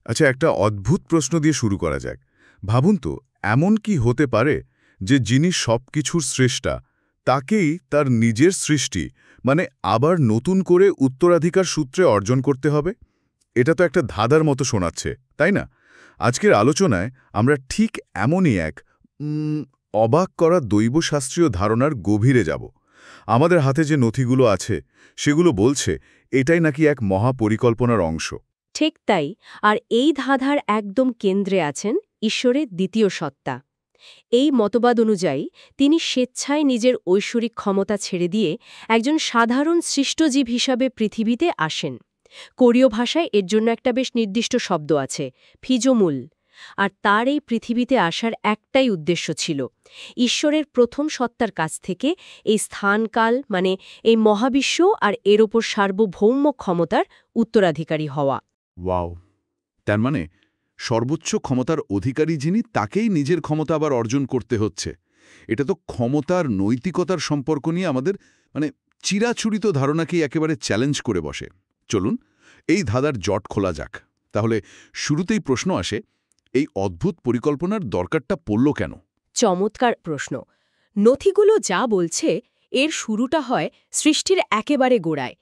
আচ্ছা, একটা অদ্ভুত প্রশ্ন দিয়ে শুরু করা যাক। ভাবুন তো, এমন কি হতে পারে যে যিনি সবকিছুর স্রষ্টা, তাকেই তার নিজের সৃষ্টি মানে আবার নতুন করে উত্তরাধিকার সূত্রে অর্জন করতে হবে? এটা তো একটা ধাঁধার মতো শোনাচ্ছে, তাই না? আজকের আলোচনায় আমরা ঠিক এমনই এক অবাক করা দৈবশাস্ত্রীয় ধারণার গভীরে যাব। আমাদের হাতে যে নথিগুলো আছে সেগুলো বলছে এটাই নাকি এক মহাপরিকল্পনার অংশ। ঠিক তাই। আর এই ধাঁধার একদম কেন্দ্রে আছেন ঈশ্বরের দ্বিতীয় সত্তা। এই মতবাদ অনুযায়ী তিনি স্বেচ্ছায় নিজের ঐশ্বরিক ক্ষমতা ছেড়ে দিয়ে একজন সাধারণ সৃষ্টজীব হিসাবে পৃথিবীতে আসেন। কোরীয় ভাষায় এর জন্য একটা বেশ নির্দিষ্ট শব্দ আছে, ফিজোমুল। আর তার এই পৃথিবীতে আসার একটাই উদ্দেশ্য ছিল, ঈশ্বরের প্রথম সত্তার কাছ থেকে এই স্থানকাল মানে এই মহাবিশ্ব আর এর ওপর সার্বভৌম ক্ষমতার উত্তরাধিকারী হওয়া। ওয়াও! তার মানে সর্বোচ্চ ক্ষমতার অধিকারী যিনি, তাকেই নিজের ক্ষমতা আবার অর্জন করতে হচ্ছে। এটা তো ক্ষমতার নৈতিকতার সম্পর্ক নিয়ে আমাদের চিরাচরিত ধারণাকেই একেবারে চ্যালেঞ্জ করে বসে। চলুন এই ধাঁধার জট খোলা যাক। তাহলে শুরুতেই প্রশ্ন আসে, এই অদ্ভুত পরিকল্পনার দরকারটা পড়ল কেন? চমৎকার প্রশ্ন। নথিগুলো যা বলছে, এর শুরুটা হয় সৃষ্টির একেবারে গোড়ায়।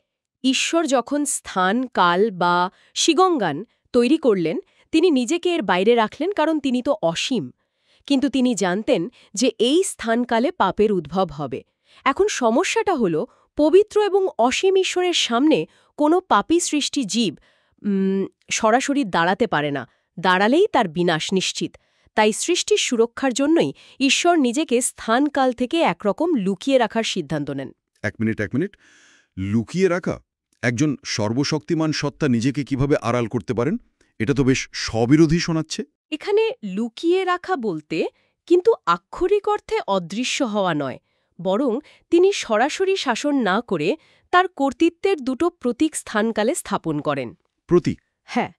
ঈশ্বর যখন স্থান, কাল বা শিগঙ্গান তৈরি করলেন, তিনি নিজেকে এর বাইরে রাখলেন, কারণ তিনি তো অসীম। কিন্তু তিনি জানতেন যে এই স্থানকালে পাপের উদ্ভব হবে। এখন সমস্যাটা হলো, পবিত্র এবং অসীম ঈশ্বরের সামনে কোনো পাপী সৃষ্টি জীব সরাসরি দাঁড়াতে পারে না। দাঁড়ালেই তার বিনাশ নিশ্চিত। তাই সৃষ্টির সুরক্ষার জন্যই ঈশ্বর নিজেকে স্থানকাল থেকে একরকম লুকিয়ে রাখার সিদ্ধান্ত নেন। এক মিনিট। লুকিয়ে রাখা? একজন সর্বশক্তিমান সত্তা নিজেকে কিভাবে আড়াল করতে পারেন? এটা তো বেশ স্ববিরোধী শোনাচ্ছে। এখানে লুকিয়ে রাখা বলতে কিন্তু আক্ষরিক অর্থে অদৃশ্য হওয়া নয়, বরং তিনি সরাসরি শাসন না করে তার কর্তৃত্বের দুটো প্রতীক স্থানকালে স্থাপন করেন। প্রতীক? হ্যাঁ,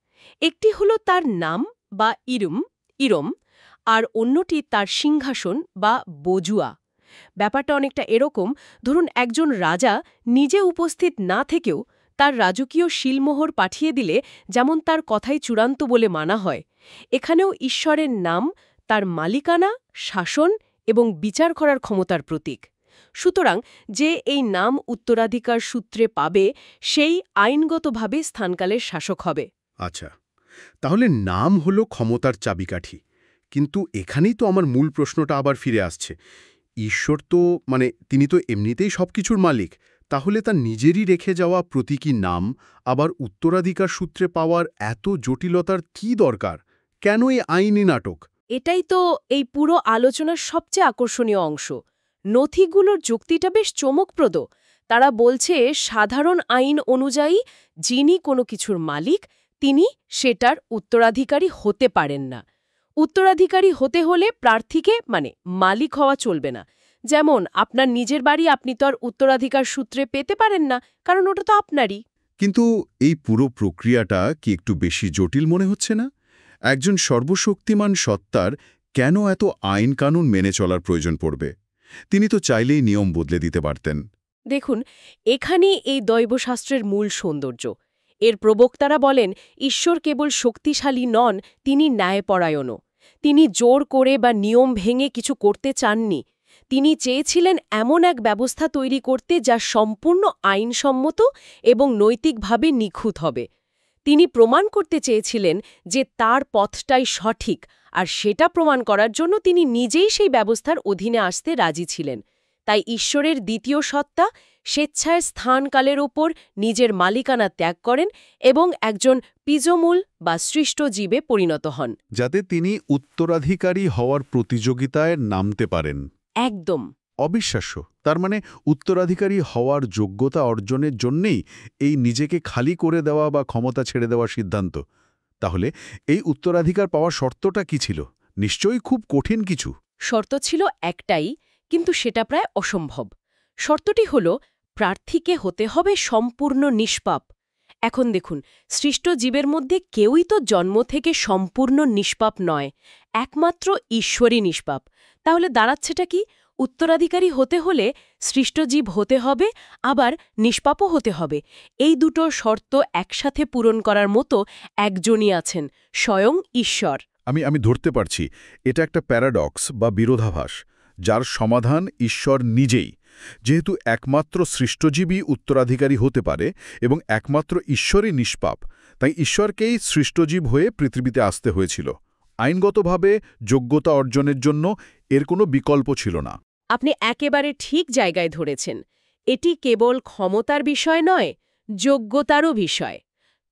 একটি হলো তার নাম বা ইরম, আর অন্যটি তার সিংহাসন বা বজুয়া। ব্যাপারটা অনেকটা এরকম, ধরুন একজন রাজা নিজে উপস্থিত না থেকেও তার রাজকীয় শিলমোহর পাঠিয়ে দিলে যেমন তার কথাই চূড়ান্ত বলে মানা হয়, এখানেও ঈশ্বরের নাম তার মালিকানা, শাসন এবং বিচার করার ক্ষমতার প্রতীক। সুতরাং যে এই নাম উত্তরাধিকার সূত্রে পাবে, সেই আইনগতভাবে স্থানকালের শাসক হবে। আচ্ছা, তাহলে নাম হলো ক্ষমতার চাবিকাঠি। কিন্তু এখানেই তো আমার মূল প্রশ্নটা আবার ফিরে আসছে। ঈশ্বর তো তিনি তো এমনিতেই সবকিছুর মালিক। তাহলে তার নিজেরই রেখে যাওয়া প্রতীকী নাম আবার উত্তরাধিকার সূত্রে পাওয়ার এত জটিলতার কি দরকার? কেন এই আইনি নাটক? এটাই তো এই পুরো আলোচনার সবচেয়ে আকর্ষণীয় অংশ। নথিগুলোর যুক্তিটা বেশ চমকপ্রদ। তারা বলছে সাধারণ আইন অনুযায়ী যিনি কোনো কিছুর মালিক, তিনি সেটার উত্তরাধিকারী হতে পারেন না। উত্তরাধিকারী হতে হলে প্রার্থীকে মালিক হওয়া চলবে না। যেমন আপনার নিজের বাড়ি আপনি তো আর উত্তরাধিকার সূত্রে পেতে পারেন না, কারণ ওটা তো আপনারই। কিন্তু এই পুরো প্রক্রিয়াটা কি একটু বেশি জটিল মনে হচ্ছে না? একজন সর্বশক্তিমান সত্তার কেন এত আইন কানুন মেনে চলার প্রয়োজন পড়বে? তিনি তো চাইলেই নিয়ম বদলে দিতে পারতেন। দেখুন, এখানেই এই দৈবশাস্ত্রের মূল সৌন্দর্য। এর প্রবক্তারা বলেন ঈশ্বর কেবল শক্তিশালী নন, তিনি ন্যায়পরায়ণও। তিনি জোর করে বা নিয়ম ভেঙে কিছু করতে চাননি। তিনি চেয়েছিলেন এমন এক ব্যবস্থা তৈরি করতে যা সম্পূর্ণ আইনসম্মত এবং নৈতিকভাবে নিখুঁত হবে। তিনি প্রমাণ করতে চেয়েছিলেন যে তার পথটাই সঠিক, আর সেটা প্রমাণ করার জন্য তিনি নিজেই সেই ব্যবস্থার অধীনে আসতে রাজি ছিলেন। তাই ঈশ্বরের দ্বিতীয় সত্তা স্বেচ্ছায় স্থানকালের ওপর নিজের মালিকানা ত্যাগ করেন এবং একজন পিজোমুল বা সৃষ্ট জীবে পরিণত হন, যাতে তিনি উত্তরাধিকারী হওয়ার প্রতিযোগিতায় নামতে পারেন। একদম অবিশ্বাস্য। তার মানে উত্তরাধিকারী হওয়ার যোগ্যতা অর্জনের জন্যেই এই নিজেকে খালি করে দেওয়া বা ক্ষমতা ছেড়ে দেওয়ার সিদ্ধান্ত। তাহলে এই উত্তরাধিকার পাওয়ার শর্তটা কি ছিল? নিশ্চয়ই খুব কঠিন কিছু। শর্ত ছিল একটাই, কিন্তু সেটা প্রায় অসম্ভব। শর্তটি হল প্রার্থীকে হতে হবে সম্পূর্ণ নিষ্পাপ। এখন দেখুন, সৃষ্ট জীবের মধ্যে কেউই তো জন্ম থেকে সম্পূর্ণ নিষ্পাপ নয়, একমাত্র ঈশ্বরই নিষ্পাপ। তাহলে দাঁড়াচ্ছেটা কি? উত্তরাধিকারী হতে হলে সৃষ্টজীব হতে হবে, আবার নিষ্পাপও হতে হবে। এই দুটো শর্ত একসাথে পূরণ করার মতো একজনই আছেন, স্বয়ং ঈশ্বর। আমি ধরতে পারছি এটা একটা প্যারাডক্স বা বিরোধাভাস, যার সমাধান ঈশ্বর নিজেই। যেহেতু একমাত্র সৃষ্টজীবী উত্তরাধিকারী হতে পারে এবং একমাত্র ঈশ্বরই নিষ্পাপ, তাই ঈশ্বরকেই সৃষ্টজীব হয়ে পৃথিবীতে আসতে হয়েছিল। আইনগতভাবে যোগ্যতা অর্জনের জন্য এর কোনো বিকল্প ছিল না। আপনি একেবারে ঠিক জায়গায় ধরেছেন। এটি কেবল ক্ষমতার বিষয় নয়, যোগ্যতারও বিষয়।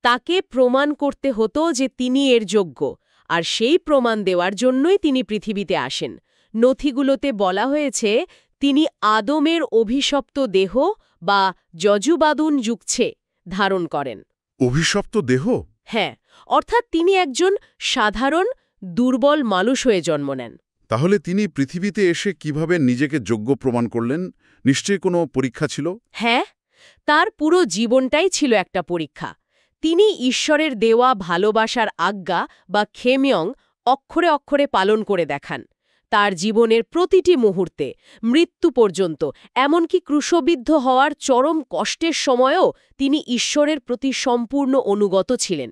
তাকে প্রমাণ করতে হতো যে তিনি এর যোগ্য, আর সেই প্রমাণ দেওয়ার জন্যই তিনি পৃথিবীতে আসেন। নথিগুলোতে বলা হয়েছে তিনি আদমের অভিশপ্ত দেহ বা যজুবাদুন যুগছে ধারণ করেন। অভিশপ্ত দেহ? হ্যাঁ, অর্থাৎ তিনি একজন সাধারণ দুর্বল মানুষ হয়ে জন্ম নেন। তাহলে তিনি পৃথিবীতে এসে কিভাবে নিজেকে যোগ্য প্রমাণ করলেন? নিশ্চয়ই কোনো পরীক্ষা ছিল। হ্যাঁ, তার পুরো জীবনটাই ছিল একটা পরীক্ষা। তিনি ঈশ্বরের দেওয়া ভালোবাসার আজ্ঞা বা খেমিয়ং অক্ষরে অক্ষরে পালন করে দেখান। তার জীবনের প্রতিটি মুহূর্তে, মৃত্যু পর্যন্ত, এমনকি ক্রুশবিদ্ধ হওয়ার চরম কষ্টের সময়ও তিনি ঈশ্বরের প্রতি সম্পূর্ণ অনুগত ছিলেন।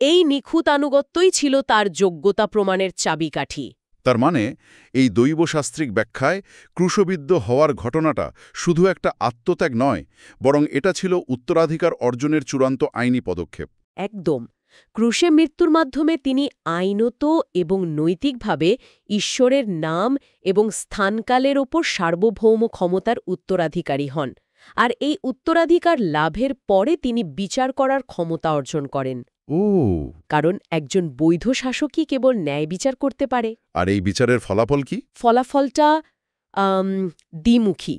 এই নিখুঁত আনুগত্যই ছিল তার যোগ্যতা প্রমাণের চাবিকাঠি। তার মানে এই দৈবশাস্ত্রিক ব্যাখ্যায় ক্রুশবিদ্ধ হওয়ার ঘটনাটা শুধু একটা আত্মত্যাগ নয়, বরং এটা ছিল উত্তরাধিকার অর্জনের চূড়ান্ত আইনি পদক্ষেপ। একদম। ক্রুশে মৃত্যুর মাধ্যমে তিনি আইনত এবং নৈতিকভাবে ঈশ্বরের নাম এবং স্থানকালের ওপর সার্বভৌম ক্ষমতার উত্তরাধিকারী হন। আর এই উত্তরাধিকার লাভের পরে তিনি বিচার করার ক্ষমতা অর্জন করেন। কারণ একজন বৈধ শাসকই কেবল ন্যায় বিচার করতে পারে। আর এই বিচারের ফলাফল কি? ফলাফলটা দ্বিমুখী।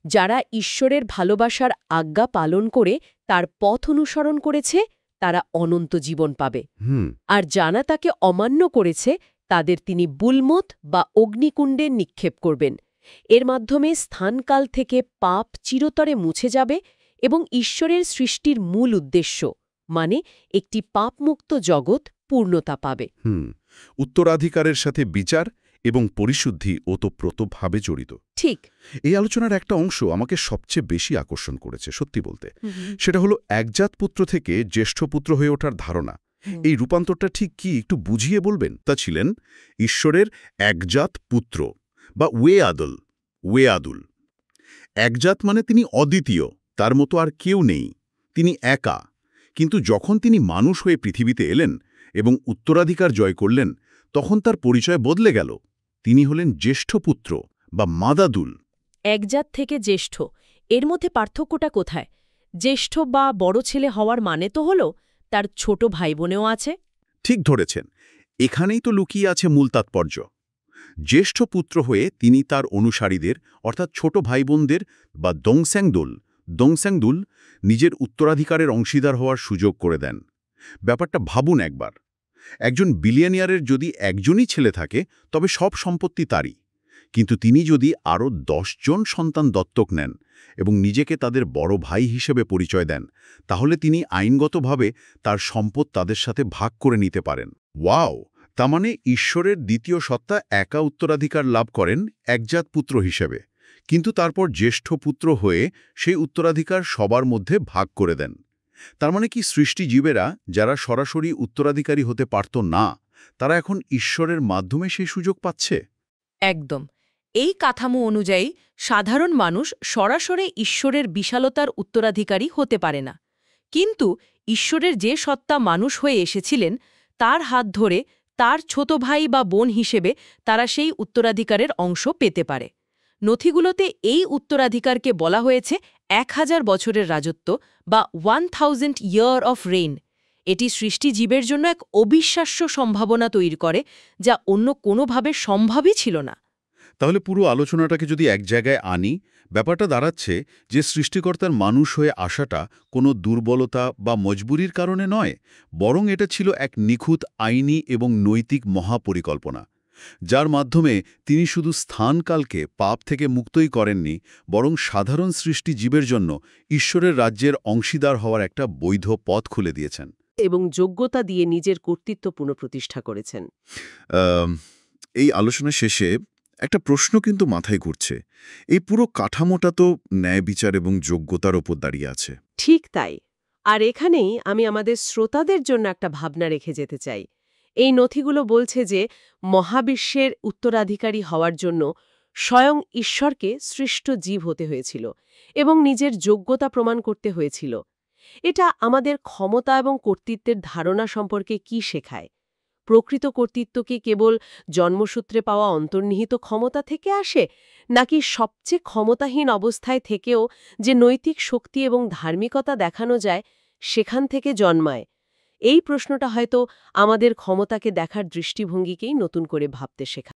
যারা ঈশ্বরের ভালোবাসার আজ্ঞা পালন করে তার পথ অনুসরণ করেছে, তারা অনন্ত জীবন পাবে। আর যারা তাকে অমান্য করেছে, তাদের তিনি বুলমত বা অগ্নিকুণ্ডে নিক্ষেপ করবেন। এর মাধ্যমে স্থানকাল থেকে পাপ চিরতরে মুছে যাবে এবং ঈশ্বরের সৃষ্টির মূল উদ্দেশ্য, মানে একটি পাপমুক্ত জগৎ, পূর্ণতা পাবে। উত্তরাধিকারের সাথে বিচার এবং পরিশুদ্ধি ওতপ্রোতভাবে জড়িত। ঠিক। এই আলোচনার একটা অংশ আমাকে সবচেয়ে বেশি আকর্ষণ করেছে, সত্যি বলতে। সেটা হলো একজাত পুত্র থেকে জ্যেষ্ঠ পুত্র হয়ে ওঠার ধারণা। এই রূপান্তরটা ঠিক কি একটু বুঝিয়ে বলবেন? তা ছিলেন ঈশ্বরের একজাত পুত্র বা ওয়েআদুল। একজাত মানে তিনি অদ্বিতীয়, তার মতো আর কেউ নেই, তিনি একা। কিন্তু যখন তিনি মানুষ হয়ে পৃথিবীতে এলেন এবং উত্তরাধিকার জয় করলেন, তখন তার পরিচয় বদলে গেল। তিনি হলেন জ্যেষ্ঠ পুত্র বা মাদাদুল। একজাত থেকে জ্যেষ্ঠ, এর মধ্যে পার্থক্যটা কোথায়? জ্যেষ্ঠ বা বড় ছেলে হওয়ার মানে তো হল তার ছোট ভাই বোনেও আছে। ঠিক ধরেছেন, এখানেই তো লুকিয়ে আছে মূল তাৎপর্য। জ্যেষ্ঠ পুত্র হয়ে তিনি তার অনুসারীদের, অর্থাৎ ছোট ভাই বোনদের বা দংস্যাংদুল নিজের উত্তরাধিকারের অংশীদার হওয়ার সুযোগ করে দেন। ব্যাপারটা ভাবুন একবার। একজন বিলিয়নিয়ারের যদি একজনই ছেলে থাকে, তবে সব সম্পত্তি তারই। কিন্তু তিনি যদি আরও 10 জন সন্তান দত্তক নেন এবং নিজেকে তাদের বড় ভাই হিসেবে পরিচয় দেন, তাহলে তিনি আইনগতভাবে তার সম্পদ তাদের সাথে ভাগ করে নিতে পারেন। ওয়াও! তার মানে ঈশ্বরের দ্বিতীয় সত্তা একা উত্তরাধিকার লাভ করেন একজাত পুত্র হিসেবে, কিন্তু তারপর জ্যেষ্ঠ পুত্র হয়ে সেই উত্তরাধিকার সবার মধ্যে ভাগ করে দেন। তার মানে কি সৃষ্টিজীবেরা, যারা সরাসরি উত্তরাধিকারী হতে পারত না, তারা এখন ঈশ্বরের মাধ্যমে সেই সুযোগ পাচ্ছে? একদম। এই কাঠামো অনুযায়ী সাধারণ মানুষ সরাসরি ঈশ্বরের বিশালতার উত্তরাধিকারী হতে পারে না। কিন্তু ঈশ্বরের যে সত্তা মানুষ হয়ে এসেছিলেন, তার হাত ধরে তার ছোট ভাই বা বোন হিসেবে তারা সেই উত্তরাধিকারের অংশ পেতে পারে। নথিগুলোতে এই উত্তরাধিকারকে বলা হয়েছে 1000 বছরের রাজত্ব বা 1000 ইয়ার অফ রেইন। এটি সৃষ্টিজীবের জন্য এক অবিশ্বাস্য সম্ভাবনা তৈরি করে, যা অন্য কোনোভাবে সম্ভবই ছিল না। তাহলে পুরো আলোচনাটাকে যদি এক জায়গায় আনি, ব্যাপারটা দাঁড়াচ্ছে যে সৃষ্টিকর্তার মানুষ হয়ে আসাটা কোনো দুর্বলতা বা মজবুরির কারণে নয়, বরং এটা ছিল এক নিখুঁত আইনি এবং নৈতিক মহাপরিকল্পনা, যার মাধ্যমে তিনি শুধু স্থানকালকে পাপ থেকে মুক্তই করেননি, বরং সাধারণ সৃষ্টিজীবের জন্য ঈশ্বরের রাজ্যের অংশীদার হওয়ার একটা বৈধ পথ খুলে দিয়েছেন এবং যোগ্যতা দিয়ে নিজের কর্তৃত্ব পুনঃপ্রতিষ্ঠা করেছেন। এই আলোচনা শেষে একটা প্রশ্ন কিন্তু মাথায় ঘুরছে, এই পুরো কাঠামোটা তো ন্যায় বিচার এবং যোগ্যতার ওপর দাঁড়িয়ে আছে। ঠিক তাই। আর এখানেই আমি আমাদের শ্রোতাদের জন্য একটা ভাবনা রেখে যেতে চাই। এই নথিগুলো বলছে যে মহাবিশ্বের উত্তরাধিকারী হওয়ার জন্য স্বয়ং ঈশ্বরকে সৃষ্ট জীব হতে হয়েছিল এবং নিজের যোগ্যতা প্রমাণ করতে হয়েছিল। এটা আমাদের ক্ষমতা এবং কর্তৃত্বের ধারণা সম্পর্কে কি শেখায়? প্রকৃত কর্তৃত্ব কি কেবল জন্মসূত্রে পাওয়া অন্তর্নিহিত ক্ষমতা থেকে আসে, নাকি সবচেয়ে ক্ষমতাহীন অবস্থায় থেকেও যে নৈতিক শক্তি এবং ধার্মিকতা দেখানো যায় সেখান থেকে জন্মায়? এই প্রশ্নটা হয়তো আমাদের ক্ষমতাকে দেখার দৃষ্টিভঙ্গিকেই নতুন করে ভাবতে শেখায়।